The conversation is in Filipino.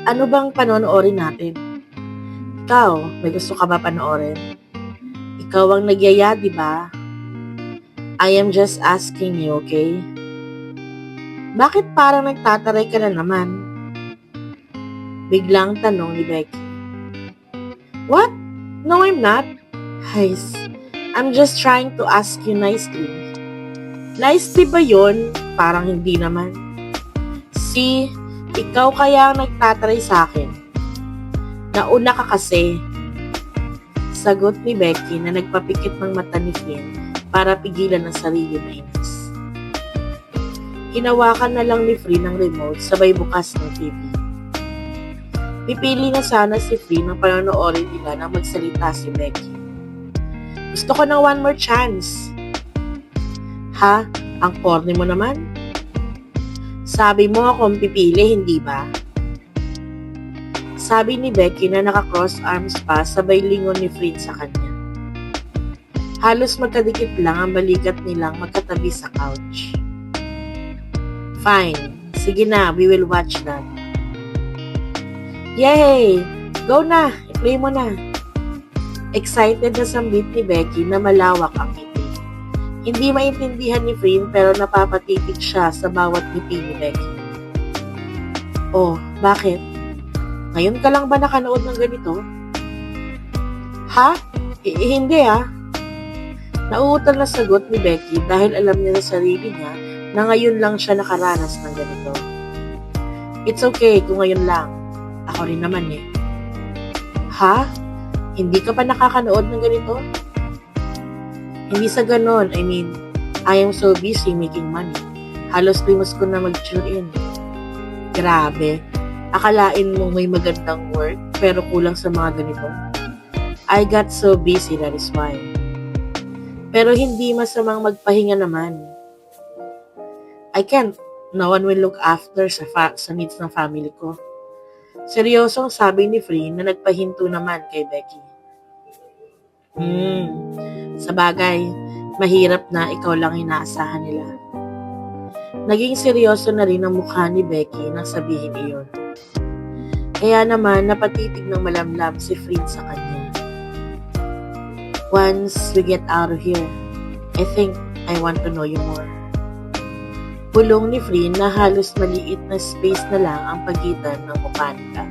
Ano bang panonoorin natin? Ikaw, may gusto ka ba panoorin? Ikaw ang nagyaya, di ba? I am just asking you, okay? Bakit parang nagtataray ka na naman? Biglang tanong ni Becky. What? No, I'm not. Guys, I'm just trying to ask you nicely. Nicely ba yun? Parang hindi naman. See, ikaw kaya ang nagtataray sa akin. Nauna ka kasi. Sagot ni Becky na nagpapikit ng mata ni Flynn para pigilan ang sarili na inis. Hinawakan na lang ni Flynn ang remote sabay bukas ng TV. Pipili na sana si Flynn ang panonoodin nila nang magsalita si Becky. Gusto ko ng one more chance. Ha? Ang corny mo naman? Sabi mo akong pipili, hindi ba? Sabi ni Becky na naka-cross arms pa sabay lingon ni Flynn sa kanya. Halos magkadikit lang ang balikat nilang magkatabi sa couch. Fine. Sige na, we will watch that. Yay! Go na! I-play mo na! Excited na sambit ni Becky na malawak ang ngiti. Hindi maintindihan ni Flynn pero napapatitig siya sa bawat ngiti ni Becky. Oh, bakit? Ngayon ka lang ba nakanood ng ganito? Ha? Hindi ah. Nauutal na sagot ni Becky dahil alam niya sa sarili niya na ngayon lang siya nakaranas ng ganito. It's okay kung ngayon lang. Ako rin naman eh. Ha? Hindi ka pa nakakanood ng ganito? Hindi sa ganon. I mean, I am so busy making money. Halos limos ko na mag-tune in. Grabe. Akalain mo may magandang work pero kulang sa mga ganito. I got so busy, that is why. Pero hindi masamang magpahinga naman. I can't. No one will look after sa needs ng family ko. Seryosong sabi ni Flynn na nagpahinto naman kay Becky. Sabagay, mahirap na ikaw lang inaasahan nila. Naging seryoso na rin ang mukha ni Becky nang sabihin iyon. Kaya naman napatitig ng malamlam si Flynn sa kanya. Once we get out of here, I think I want to know you more. Bulong ni Flynn na halos maliit na space na lang ang pagitan ng mukha nila.